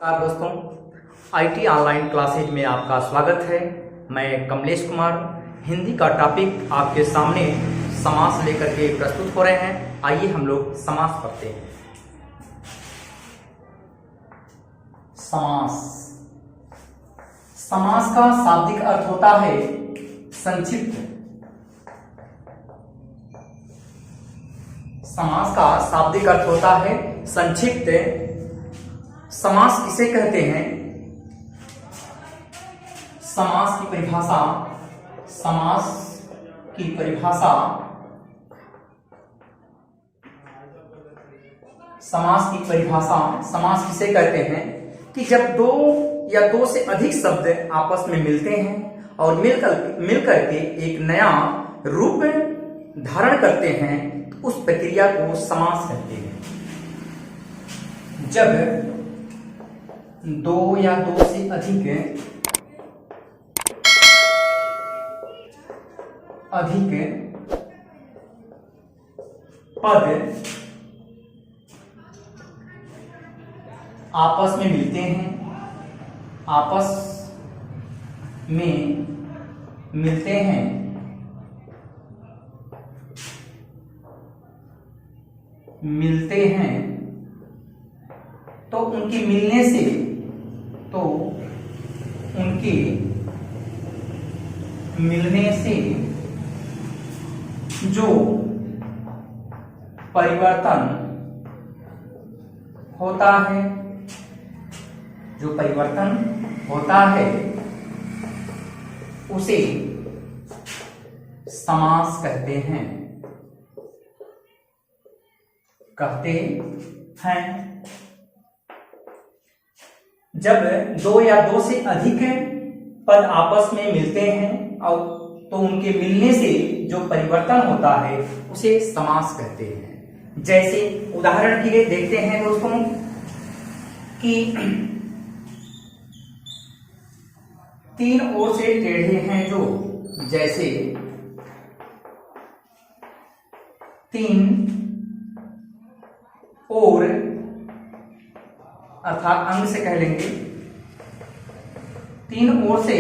नमस्कार दोस्तों, IT online classes में आपका स्वागत है। मैं कमलेश कुमार हिंदी का टॉपिक आपके सामने समास लेकर के प्रस्तुत हो रहे हैं। आइए हम लोग समास पढ़ते हैं। समास। समास का शाब्दिक अर्थ होता है संक्षिप्त। समास का शाब्दिक अर्थ होता है संक्षिप्त। समास किसे कहते हैं? समास की परिभाषा समास किसे कहते हैं कि जब दो या दो से अधिक शब्द आपस में मिलते हैं और मिलकर के एक नया रूप धारण करते हैं तो उस प्रक्रिया को समास कहते हैं। जब दो या दो से अधिक पद आपस में मिलते हैं, तो उनके मिलने से जो परिवर्तन होता है उसे समास कहते हैं। जब दो या दो से अधिक पद आपस में मिलते हैं और तो उनके मिलने से जो परिवर्तन होता है उसे समास कहते हैं। जैसे उदाहरण के लिए देखते हैं दोस्तों कि तीन ओर से टेढ़े हैं जो, जैसे तीन ओर अर्थात अंग से कह लेंगे, तीन ओर से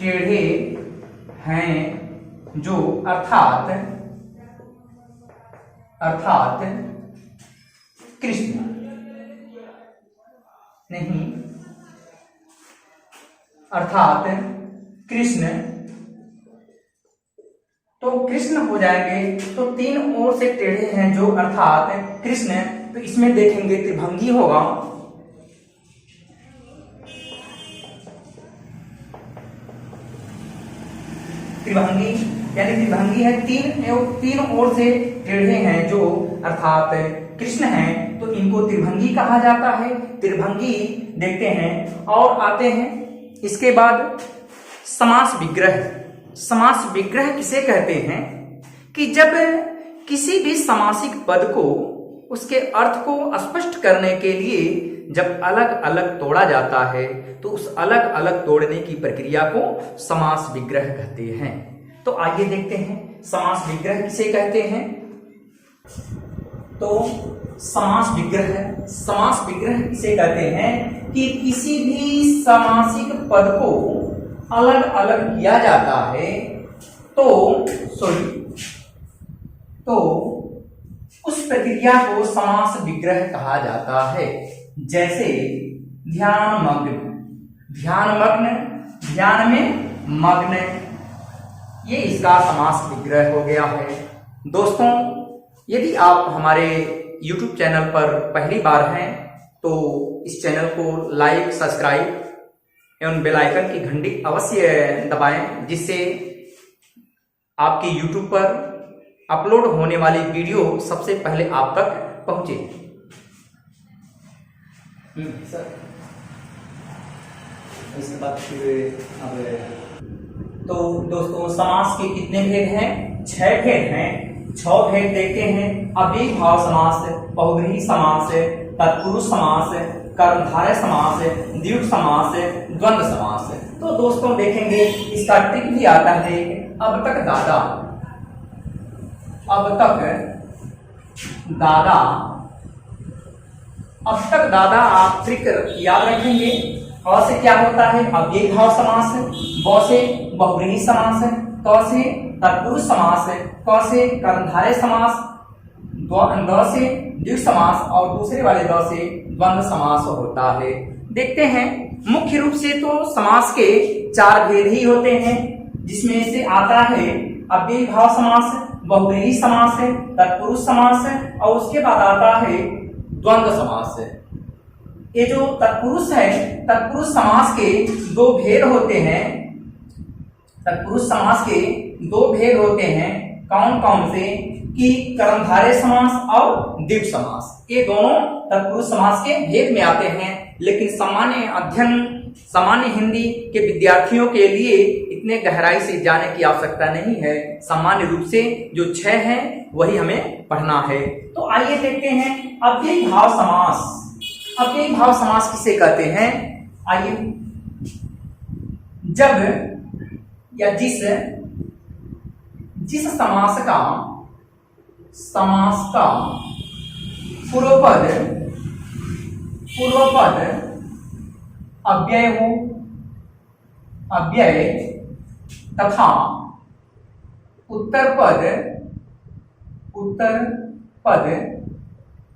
टेढ़े हैं जो अर्थात कृष्ण नहीं, अर्थात कृष्ण, तो कृष्ण हो जाएंगे। तो तीन ओर से टेढ़े हैं जो अर्थात कृष्ण, तो इसमें देखेंगे त्रिभंगी होगा। त्रिभंगी यानी त्रिभंगी है तीन ओर से टेढ़े हैं जो अर्थात कृष्ण हैं, तो इनको त्रिभंगी कहा जाता है। त्रिभंगी देखते हैं और आते हैं इसके बाद समास विग्रह। समास विग्रह किसे कहते हैं कि जब किसी भी समासिक पद को उसके अर्थ को स्पष्ट करने के लिए जब अलग अलग तोड़ा जाता है तो उस अलग अलग तोड़ने की प्रक्रिया को समास विग्रह कहते हैं। तो आइए देखते हैं समास विग्रह किसे कहते हैं। तो समास विग्रह किसे कहते हैं कि किसी भी समासिक पद को अलग अलग किया जाता है तो उस प्रक्रिया को समास विग्रह कहा जाता है। जैसे ध्यान में मग्न, ये इसका समास विग्रह हो गया है। दोस्तों, यदि आप हमारे YouTube चैनल पर पहली बार हैं तो इस चैनल को लाइक, सब्सक्राइब एवं बेल आइकन की घंटी अवश्य दबाएं, जिससे आपकी YouTube पर अपलोड होने वाली वीडियो सबसे पहले आप तक पहुंचे। सर, इसके बाद फिर तो दोस्तों समास के कितने भेद हैं? 6 भेद हैं। 6 भेद देखते हैं। अव्ययी भाव समास, बहुव्रीहि समास, तत्पुरुष समास, कर्मधारय समास, द्विगु समास, द्वंद्व समास। तो दोस्तों देखेंगे इसका ट्रिक भी आता है। अब तक दादा अब तक दादा आप ट्रिक याद रखेंगे। अ से क्या होता है? अव्ययी भाव समास। ब से बहुब्रीहि समास। त से तत्पुरुष समास। क से कर्मधारय समास। द से द्विगु समास और दूसरे वाले द से द्वंद्व समास होता है। देखते हैं, मुख्य रूप से तो समास के 4 भेद ही होते हैं, जिसमें से आता है अव्ययी भाव समास, बहुब्रीहि समास, तत्पुरुष समास और उसके बाद आता है द्वंद्व समास। ये जो तत्पुरुष है, तत्पुरुष समास के 2 भेद होते हैं। तत्पुरुष समास के 2 भेद होते हैं। कौन कौन से? कि कर्मधारय समास और द्विगु समास। ये दोनों तत्पुरुष समास के भेद में आते हैं, लेकिन सामान्य अध्ययन, सामान्य हिंदी के विद्यार्थियों के लिए इतने गहराई से जाने की आवश्यकता नहीं है। सामान्य रूप से जो 6 हैं वही हमें पढ़ना है। तो आइए देखते हैं अव्ययी भाव समास। अव्ययी भाव समास किसे कहते हैं? आइए, जब या जिस समास का पूर्व पद अव्यय हो, अव्यय तथा उत्तर पद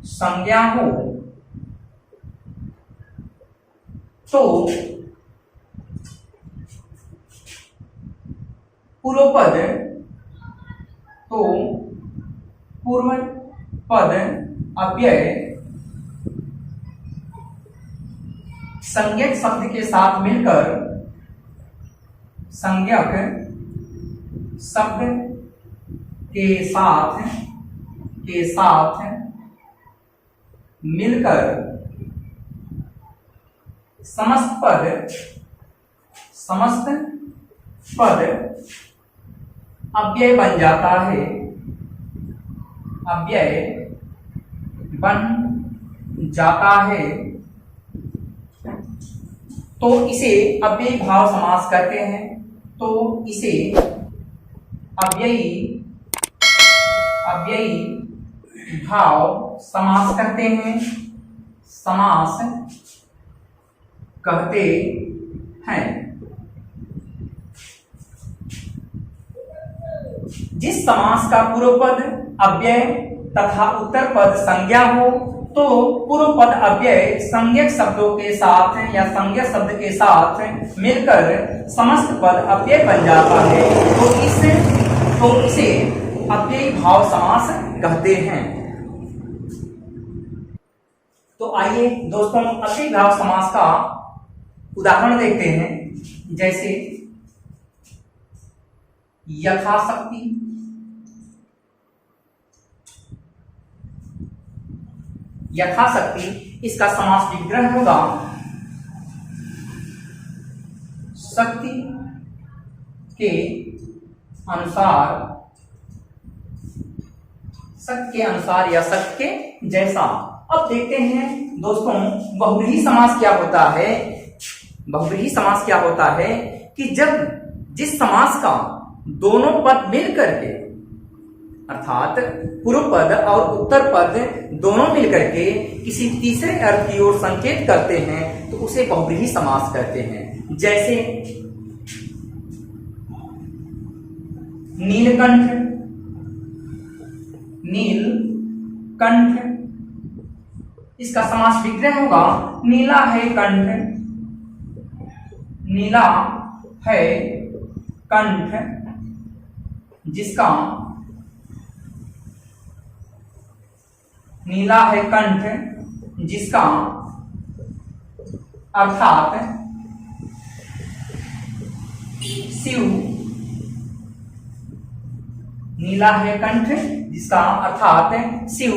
संज्ञा हो, तो पूर्व पद अव्यय संज्ञक शब्द के साथ मिलकर, संज्ञक शब्द के साथ मिलकर समस्त पद अव्यय बन जाता है, अव्यय बन जाता है, तो इसे अव्ययी भाव समास कहते हैं। तो इसे अव्ययी भाव समास कहते हैं, समास कहते हैं। जिस समास का पूर्व पद अव्यय तथा उत्तर पद संज्ञा हो, तो पूर्व पद अव्यय संज्ञक शब्दों के साथ या संज्ञक शब्द के साथ मिलकर समस्त पद अव्यय बन जाता है, तो इसे अव्ययी भाव समास कहते हैं। तो आइए दोस्तों, अव्ययी भाव समास का उदाहरण देखते हैं। जैसे यथाशक्ति, यथाशक्ति इसका समास विग्रह होगा शक्ति के अनुसार या शक्ति के जैसा। अब देखते हैं दोस्तों, बहुब्रीहि समास क्या होता है? बहुब्रीहि समास क्या होता है कि जब जिस समास का दोनों पद मिल करके, अर्थात पूर्व पद और उत्तर पद दोनों मिलकर के किसी तीसरे अर्थ की ओर संकेत करते हैं, तो उसे बहुब्रीहि समास कहते हैं। जैसे नीलकंठ, नीलकंठ इसका समास विग्रह होगा नीला है कंठ, नीला है कंठ जिसका, नीला है कंठ जिसका अर्थात शिव, नीला है कंठ जिसका अर्थात शिव।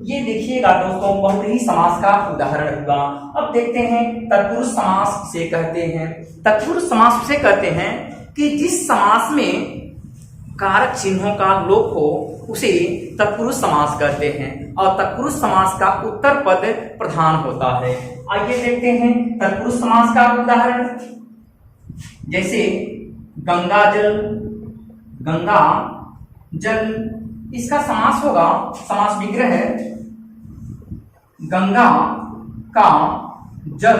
ये देखिएगा दोस्तों, बहुब्रीहि समास का उदाहरण हुआ। अब देखते हैं तत्पुरुष समास किसे कहते हैं। तत्पुरुष समास उसे कहते हैं कि जिस समास में कारक चिन्हों का लोप हो उसे तत्पुरुष समास कहते हैं, और तत्पुरुष समास का उत्तर पद प्रधान होता है। आइए देखते हैं तत्पुरुष समास का उदाहरण। जैसे गंगा जल, गंगा जल इसका समास होगा, समास विग्रह है गंगा का जल।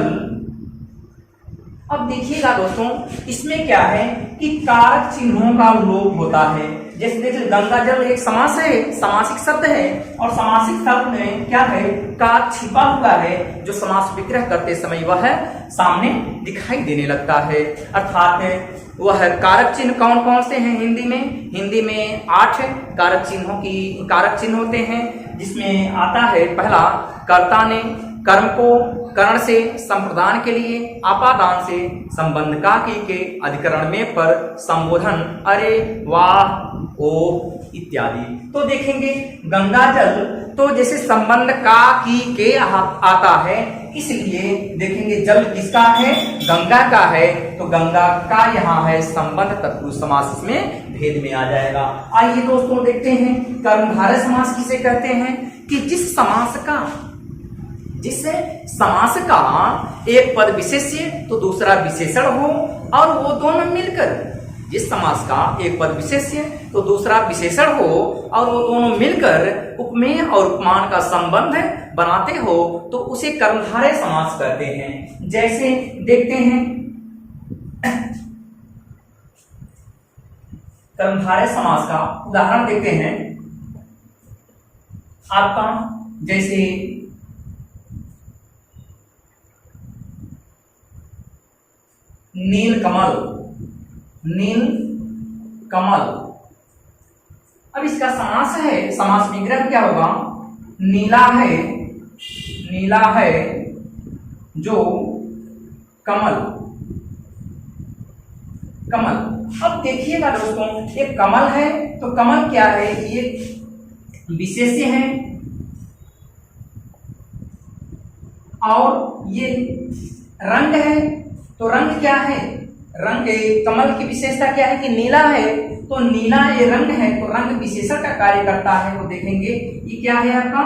अब देखिएगा दोस्तों, इसमें क्या है कि कारक चिन्हों का लोप होता है। जैसे देखिए गंगा जल एक समास है, समासिक शब्द है, और समासिक शब्द में क्या है, का छिपा हुआ है, जो समास विग्रह करते समय वह सामने दिखाई देने लगता है। अर्थात वह कारक चिन्ह कौन कौन से हैं हिंदी में? हिंदी में 8 कारक चिन्ह होते हैं, जिसमें आता है पहला, कर्ता ने कर्म को करण से संप्रदान के लिए, आपादान से संबंध का के अधिकरण में पर संबोधन, अरे वाह ओ इत्यादि। तो देखेंगे गंगा जल तो जैसे संबंध का की के आता है, इसलिए देखेंगे जल किसका है, गंगा का है, तो गंगा का यहाँ है संबंध तत्पुरुष समास, इसमें भेद में आ जाएगा। आइए दोस्तों देखते हैं कर्मधारय समास किसे कहते हैं, कि जिस समास का एक पद विशेष्य तो दूसरा विशेषण हो, और वो दोनों मिलकर, जिस समास का एक पद विशेष्य तो दूसरा विशेषण हो, और वो दोनों मिलकर उपमेय और उपमान का संबंध बनाते हो, तो उसे कर्मधारय समास कहते हैं। जैसे देखते हैं कर्मधारय समास का उदाहरण देखते हैं आपका, जैसे नील कमल। अब इसका समास है, समास विग्रह क्या होगा, नीला है जो कमल। अब देखिएगा दोस्तों, ये कमल है तो कमल क्या है, ये विशेष्य है, और ये रंग है, तो रंग क्या है, रंग कमल की विशेषता क्या है कि नीला है, तो नीला ये रंग है, तो रंग विशेषण का कार्य करता है। तो देखेंगे ये क्या है आपका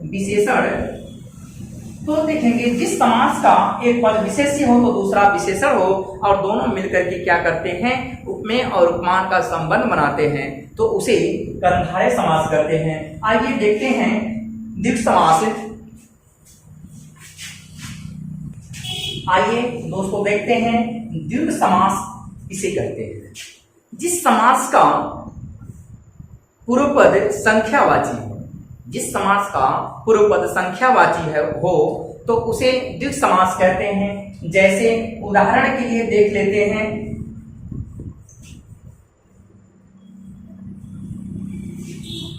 विशेषण। तो देखेंगे जिस समास का एक पद विशेष्य हो तो दूसरा विशेषण हो, और दोनों मिलकर के क्या करते हैं, उपमेय और उपमान का संबंध बनाते हैं, तो उसे कर्मधारय समास करते हैं। आइए देखते हैं द्विग समास। आइए दोस्तों देखते हैं द्विग समास किसे कहते हैं। जिस समास का पूर्व पद संख्यावाची हो, जिस समास का पूर्व पद संख्यावाची हो तो उसे द्विग समास कहते हैं। जैसे उदाहरण के लिए देख लेते हैं,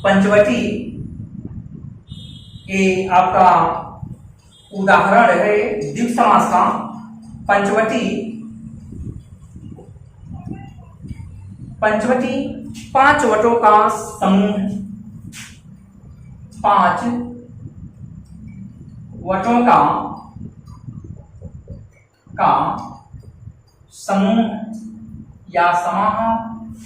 पंचवटी, ये आपका उदाहरण है द्विग समास का। पंचवटी 5 वटों का समूह, 5 वटों का समूह या समाह।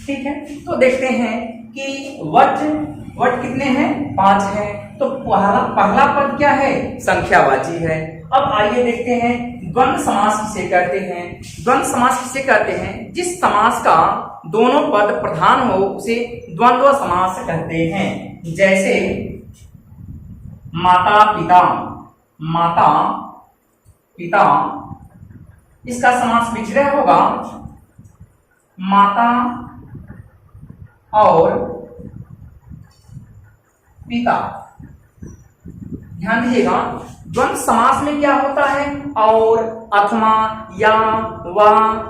ठीक है, तो देखते हैं कि वट कितने हैं, 5 हैं, तो पहला पद क्या है, संख्यावाची है। अब आइए देखते हैं द्वंद्व समास किसे कहते हैं। द्वंद्व समास किसे कहते हैं, जिस समास का दोनों पद प्रधान हो उसे द्वंद्व समास कहते हैं। जैसे माता पिता, इसका समास विग्रह होगा माता और पिता। ध्यान दीजिएगा, द्वंद्व समास में क्या होता है, और, अथवा, या, व,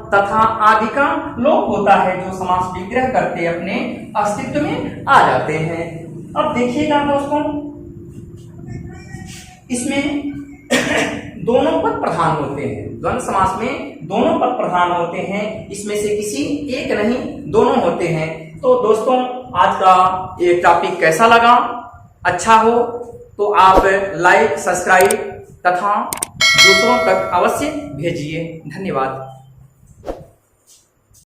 तथा आदि का लोप होता है, जो समास विग्रह करते अपने अस्तित्व में आ जाते हैं। अब देखिएगा दोस्तों, इसमें दोनों पद प्रधान होते हैं। द्वंद्व समास में दोनों पद प्रधान होते हैं, इसमें से किसी एक नहीं, दोनों होते हैं। तो दोस्तों आज का ये टॉपिक कैसा लगा, अच्छा हो तो आप लाइक, सब्सक्राइब तथा दूसरों तक अवश्य भेजिए। धन्यवाद।